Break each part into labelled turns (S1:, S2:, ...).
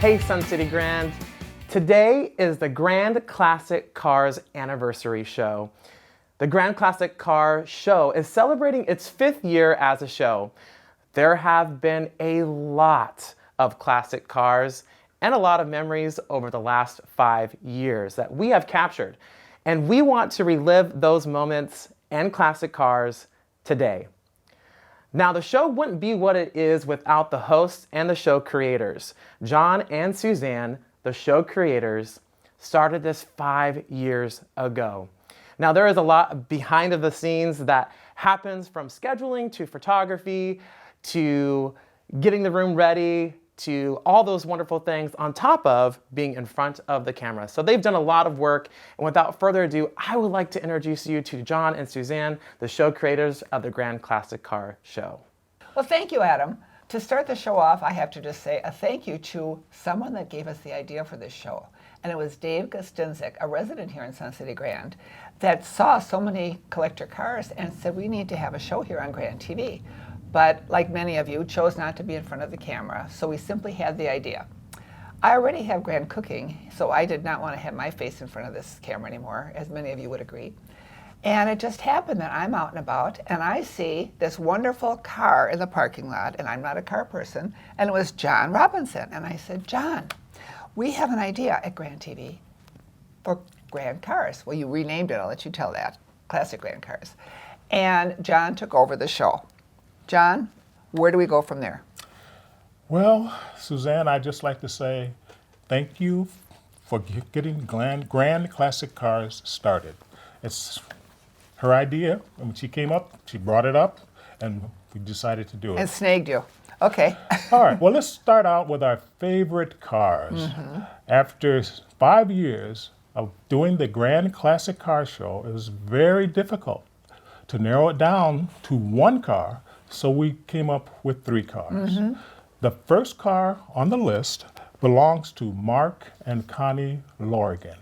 S1: Hey Sun City Grand. Today is the Grand Classic Cars Anniversary Show. The Grand Classic Car Show is celebrating its 5th year as a show. There have been a lot of classic cars and a lot of memories over the last 5 years that we have captured. And we want to relive those moments and classic cars today. Now, the show wouldn't be what it is without the hosts and the show creators. John and Suzanne, the show creators, started this 5 years ago. Now, there is a lot behind the scenes that happens, from scheduling to photography to getting the room ready to all those wonderful things on top of being in front of the camera. So they've done a lot of work. And without further ado, I would like to introduce you to John and Suzanne, the show creators of the Grand Classic Car Show.
S2: Well, thank you, Adam. To start the show off, I have to just say a thank you to someone that gave us the idea for this show. And it was Dave Gostinzik, a resident here in Sun City Grand, that saw so many collector cars and said, we need to have a show here on Grand TV. But like many of you, chose not to be in front of the camera, so we simply had the idea. I already have Grand Cooking, so I did not want to have my face in front of this camera anymore, as many of you would agree. And it just happened that I'm out and about, and I see this wonderful car in the parking lot, and I'm not a car person, and it was John Robinson. And I said, John, we have an idea at Grand TV for Grand Cars. Well, you renamed it, I'll let you tell that, Classic Grand Cars. And John took over the show. John, where do we go from there?
S3: Well, Suzanne, I'd just like to say thank you for getting Grand Classic Cars started. It's her idea, and when she came up, she brought it up, and we decided to do it.
S2: And snagged you. Okay.
S3: All right, well, let's start out with our favorite cars. Mm-hmm. After 5 years of doing the Grand Classic Car Show, it was very difficult to narrow it down to one car. So we came up with 3 cars. Mm-hmm. The first car on the list belongs to Mark and Connie Lorigan.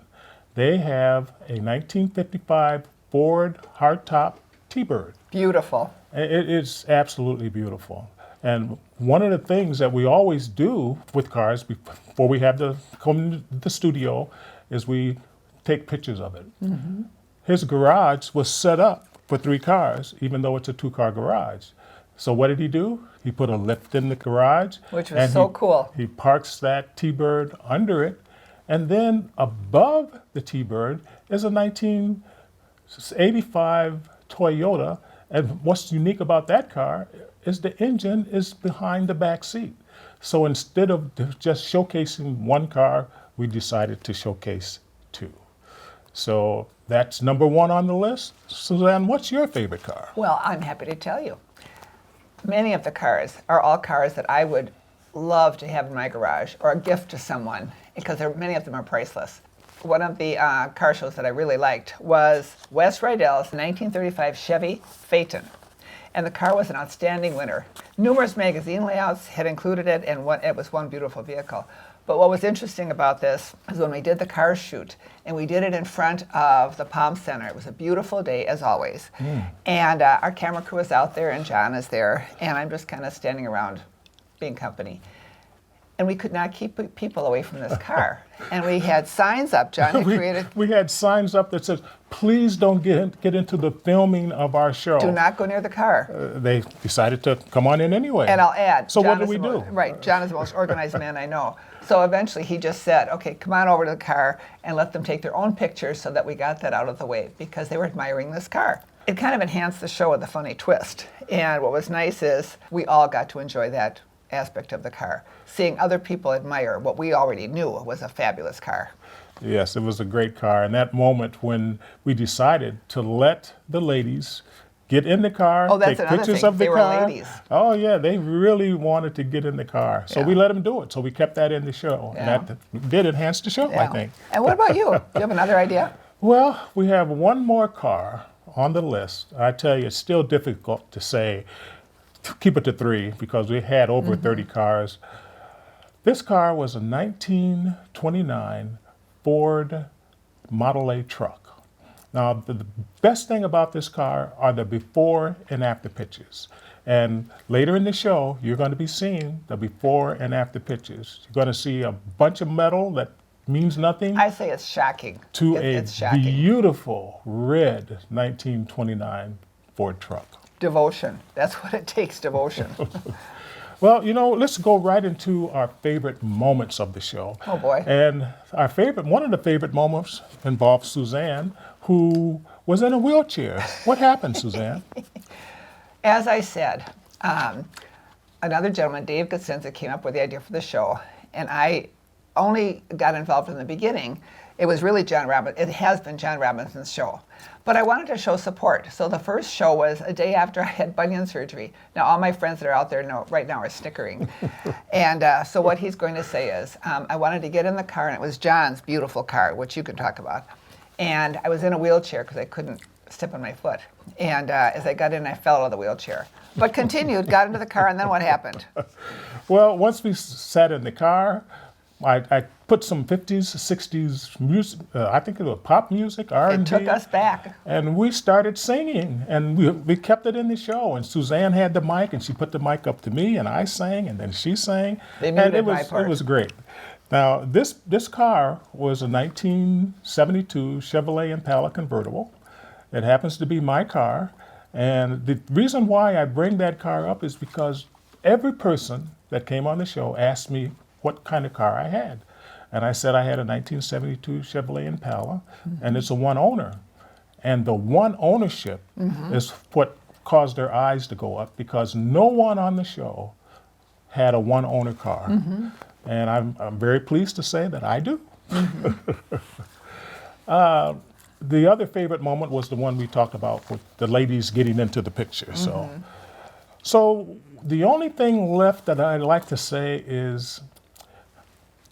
S3: They have a 1955 Ford hardtop T-Bird.
S2: Beautiful.
S3: It is absolutely beautiful. And one of the things that we always do with cars before we have to come to the studio is we take pictures of it. Mm-hmm. His garage was set up for 3 cars, even though it's a 2-car garage. So what did he do? He put a lift in the garage.
S2: Which was so cool.
S3: He parks that T-Bird under it. And then above the T-Bird is a 1985 Toyota. And what's unique about that car is the engine is behind the back seat. So instead of just showcasing one car, we decided to showcase 2. So that's number 1 on the list. Suzanne, what's your favorite car?
S2: Well, I'm happy to tell you. Many of the cars are all cars that I would love to have in my garage or a gift to someone, because many of them are priceless. One of the car shows that I really liked was Wes Rydell's 1935 Chevy Phaeton. And the car was an outstanding winner. Numerous magazine layouts had included it, and it was one beautiful vehicle. But what was interesting about this is when we did the car shoot, and we did it in front of the Palm Center. It was a beautiful day, as always. And our camera crew is out there, and John is there, and I'm just kind of standing around being company. And we could not keep people away from this car. And we had signs up. John had created...
S3: We had signs up that says, please don't get into the filming of our show.
S2: Do not go near the car.
S3: They decided to come on in anyway.
S2: And I'll add.
S3: So
S2: John
S3: what do we do?
S2: Right, John is the most organized man I know. So eventually he just said, okay, come on over to the car and let them take their own pictures, so that we got that out of the way, because they were admiring this car. It kind of enhanced the show with a funny twist. And what was nice is we all got to enjoy that aspect of the car, seeing other people admire what we already knew was a fabulous car.
S3: Yes, it was a great car. And that moment when we decided to let the ladies get in the car, take pictures of the car.
S2: They were ladies.
S3: Oh yeah, they really wanted to get in the car. So we let them do it. So we kept that in the show.
S2: Yeah.
S3: And that did enhance the show, I think.
S2: And what about you? Do you have another idea?
S3: Well, we have one more car on the list. I tell you, it's still difficult to say, keep it to 3, because we had over 30 cars. This car was a 1929 Ford Model A truck. Now, the best thing about this car are the before and after pictures. And later in the show, you're going to be seeing the before and after pictures. You're going to see a bunch of metal that means nothing
S2: I say it's shocking.
S3: to
S2: It's
S3: a
S2: shocking.
S3: beautiful red 1929 Ford truck.
S2: Devotion. That's what it takes, devotion.
S3: Well, let's go right into our favorite moments of the show.
S2: Oh, boy.
S3: And one of the favorite moments involved Suzanne, who was in a wheelchair. What happened, Suzanne?
S2: As I said, another gentleman, Dave Gutsinzik, came up with the idea for the show, and I only got involved in the beginning. It was really John Robinson. It has been John Robinson's show. But I wanted to show support. So the first show was a day after I had bunion surgery. Now, all my friends that are out there right now are snickering. And so what he's going to say is, I wanted to get in the car, and it was John's beautiful car, which you can talk about. And I was in a wheelchair because I couldn't step on my foot. And as I got in, I fell out of the wheelchair. But continued, got into the car, and then what happened?
S3: Well, once we sat in the car, I put some 50s, 60s music, I think it was pop music, R&B.
S2: It took us back.
S3: And we started singing, and we kept it in the show. And Suzanne had the mic, and she put the mic up to me, and I sang, and then she sang.
S2: They
S3: and
S2: muted
S3: it
S2: my
S3: was
S2: part.
S3: It was great. Now, this car was a 1972 Chevrolet Impala convertible. It happens to be my car. And the reason why I bring that car up is because every person that came on the show asked me what kind of car I had. And I said I had a 1972 Chevrolet Impala, and it's a one owner. And the one ownership is what caused their eyes to go up, because no one on the show had a one owner car. And I'm very pleased to say that I do. The other favorite moment was the one we talked about with the ladies getting into the picture. So the only thing left that I'd like to say is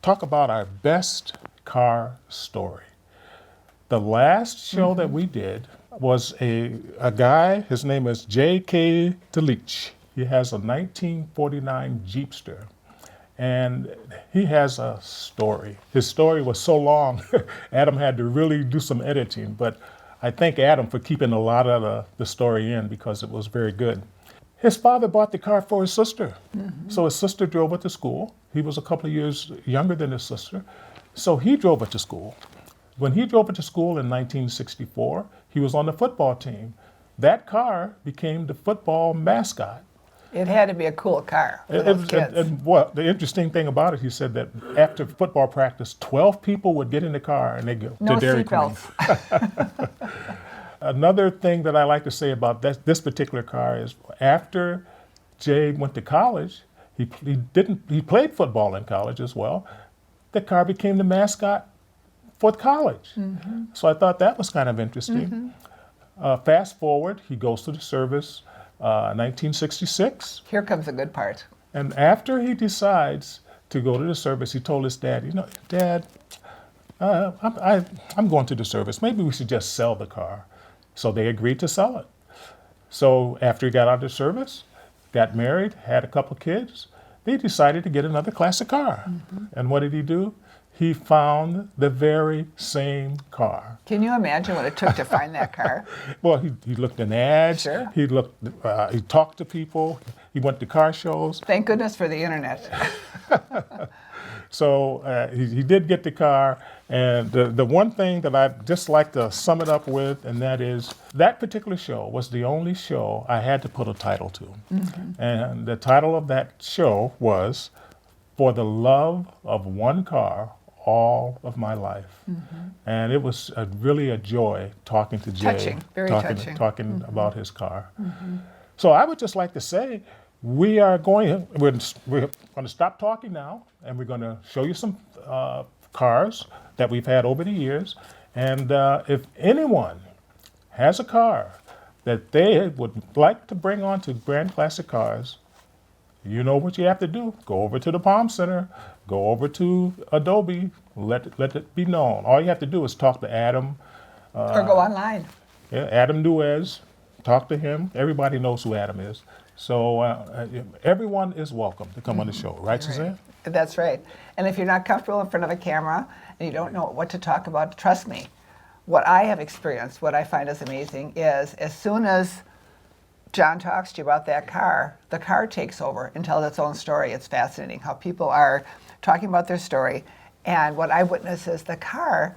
S3: talk about our best car story. The last show that we did was a guy, his name is J.K. Delich. He has a 1949 Jeepster, and he has a story. His story was so long, Adam had to really do some editing, but I thank Adam for keeping a lot of the story in because it was very good. His father bought the car for his sister. So his sister drove it to school. He was a couple of years younger than his sister. So he drove it to school. When he drove it to school in 1964, he was on the football team. That car became the football mascot.
S2: It had to be a cool car for those kids.
S3: And what the interesting thing about it, he said that after football practice, 12 people would get in the car and they go
S2: No
S3: to Dairy Queen.
S2: seatbelts.
S3: Another thing that I like to say about this particular car is after Jay went to college, he played football in college as well. The car became the mascot for college. So I thought that was kind of interesting. Fast forward, he goes to the service, 1966.
S2: Here comes the good part.
S3: And after he decides to go to the service, he told his dad, Dad, I'm going to the service. Maybe we should just sell the car. So they agreed to sell it. So after he got out of the service, got married, had a couple kids, they decided to get another classic car. And what did he do? He found the very same car.
S2: Can you imagine what it took to find that car?
S3: Well, he looked in ads.
S2: Sure.
S3: He talked to people. He went to car shows.
S2: Thank goodness for the internet.
S3: So he did get the car. And the one thing that I'd just like to sum it up with, and that is that particular show was the only show I had to put a title to. And the title of that show was For the Love of One Car, All of My Life. And it was really a joy talking to Jay.
S2: Touching, very
S3: talking
S2: touching.
S3: about his car. So I would just like to say, we're going to stop talking now, and we're going to show you some cars that we've had over the years. And if anyone has a car that they would like to bring on to Grand Classic Cars, you know what you have to do. Go over to the Palm Center, go over to Adobe, let it be known. All you have to do is talk to Adam.
S2: Or go online.
S3: Yeah, Adam Nuez, talk to him. Everybody knows who Adam is. So everyone is welcome to come on the show, right, Suzanne?
S2: That's right. And if you're not comfortable in front of a camera and you don't know what to talk about, trust me. What I have experienced, what I find is amazing, is as soon as John talks to you about that car, the car takes over and tells its own story. It's fascinating how people are talking about their story. And what I witness is the car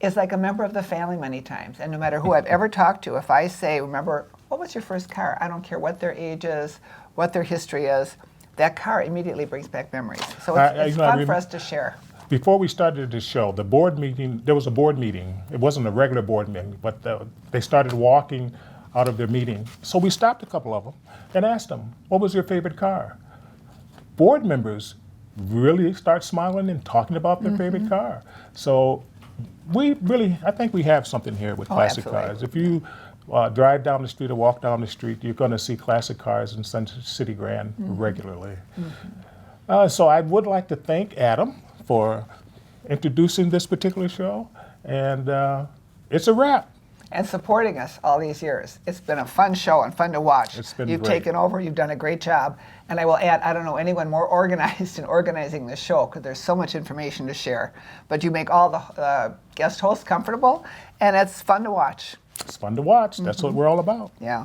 S2: is like a member of the family many times. And no matter who I've ever talked to, if I say, remember, what was your first car? I don't care what their age is, what their history is, that car immediately brings back memories. So it's fun for us to share.
S3: Before we started the show, the board meeting, there was a board meeting. It wasn't a regular board meeting, but they started walking out of their meeting. So we stopped a couple of them and asked them, what was your favorite car? Board members really start smiling and talking about their favorite car. So I think we have something here with classic cars. If you drive down the street or walk down the street, you're going to see classic cars in Sun City Grand regularly. So I would like to thank Adam for introducing this particular show, and it's a wrap.
S2: And supporting us all these years. It's been a fun show and fun to watch.
S3: It's been
S2: You've
S3: great.
S2: taken over, you've done a great job. And I will add, I don't know anyone more organized in organizing this show because there's so much information to share. But you make all the guest hosts comfortable, and it's fun to watch.
S3: It's fun to watch. That's what we're all about.
S2: Yeah.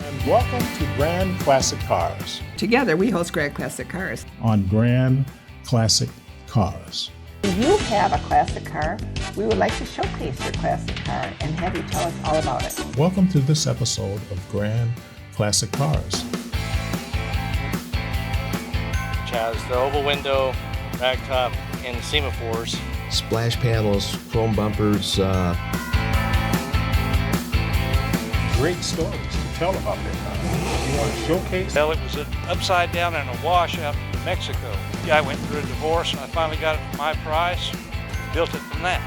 S3: And welcome to Grand Classic Cars
S2: Together, we host Grand Classic Cars.
S3: on Grand Classic Cars.
S2: If you have a classic car, we would like to showcase your classic car and have you tell us all about it.
S3: Welcome to this episode of Grand Classic Cars.
S4: Which has the oval window, ragtop, and semaphores.
S5: Splash panels, chrome bumpers.
S3: Great stories to tell about their car. You want to showcase?
S4: Well, it was an upside down and a wash out in Mexico. I went through a divorce and I finally got it for my price. Built it from that.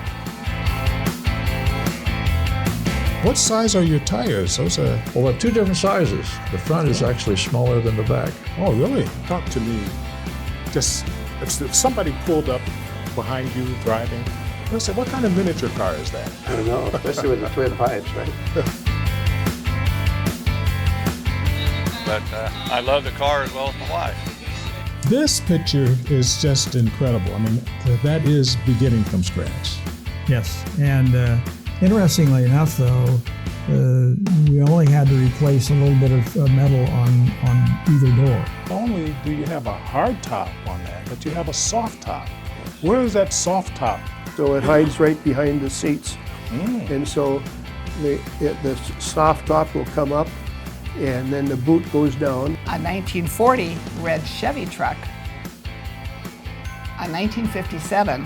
S3: What size are your tires? Those are.
S5: Well, we have two different sizes. The front is actually smaller than the back.
S3: Oh, really? Talk to me. Just if somebody pulled up behind you driving, they'll say, "What kind of miniature car is that?"
S6: I don't know, especially with the twin pipes, right?
S4: But I love the car as well as my wife.
S3: This picture is just incredible. I mean, that is beginning from scratch.
S7: Yes, and interestingly enough, though, we only had to replace a little bit of metal on either door.
S3: Not only do you have a hard top on that, but you have a soft top. Where is that soft top?
S6: So it hides right behind the seats. And so the soft top will come up and then the boot goes down.
S2: A 1940 red Chevy truck, a 1957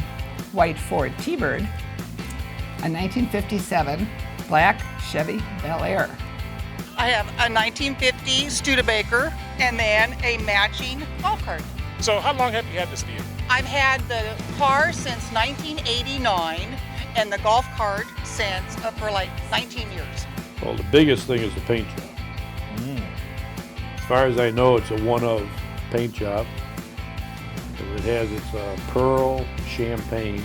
S2: white Ford T-Bird, a 1957 black Chevy Bel Air.
S8: I have a 1950 Studebaker and then a matching golf cart.
S3: So how long have you had this vehicle?
S8: I've had the car since 1989 and the golf cart since for like 19 years.
S9: Well, the biggest thing is the paint job. As far as I know, it's a one-of paint job. It has its pearl champagne,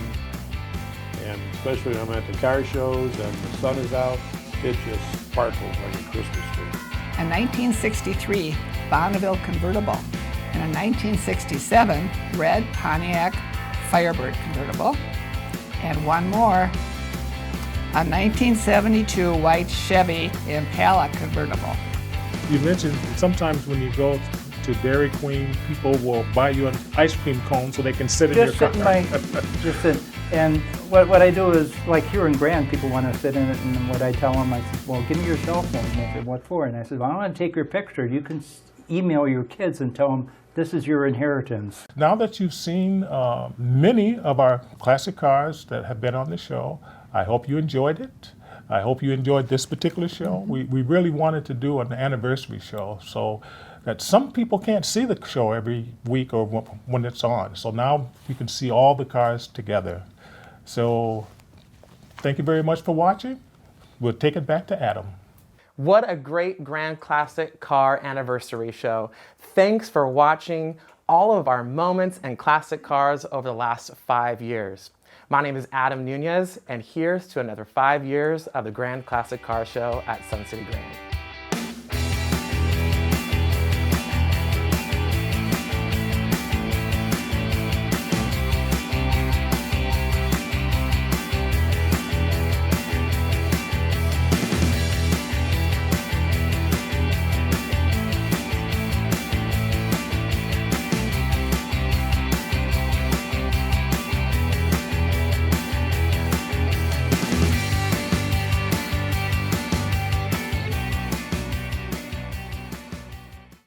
S9: and especially when I'm at the car shows and the sun is out, it just sparkles like a Christmas tree.
S2: A 1963 Bonneville convertible, and a 1967 red Pontiac Firebird convertible, and one more, a 1972 white Chevy Impala convertible.
S3: You mentioned sometimes when you go to Dairy Queen, people will buy you an ice cream cone so they can sit in your
S10: Just
S3: car.
S10: sit in my, just sit. And what I do is, like here in Grand, people want to sit in it, and what I tell them, I said, well, give me your cell phone. And they said, what for? And I said, well, I want to take your picture. You can email your kids and tell them, this is your inheritance.
S3: Now that you've seen many of our classic cars that have been on the show, I hope you enjoyed it. I hope you enjoyed this particular show. We really wanted to do an anniversary show so that some people can't see the show every week or when it's on. So now you can see all the cars together. So thank you very much for watching. We'll take it back to Adam.
S1: What a great Grand Classic Car Anniversary show. Thanks for watching all of our moments and classic cars over the last 5 years. My name is Adam Nunez, and here's to another 5 years of the Grand Classic Car Show at Sun City Grand.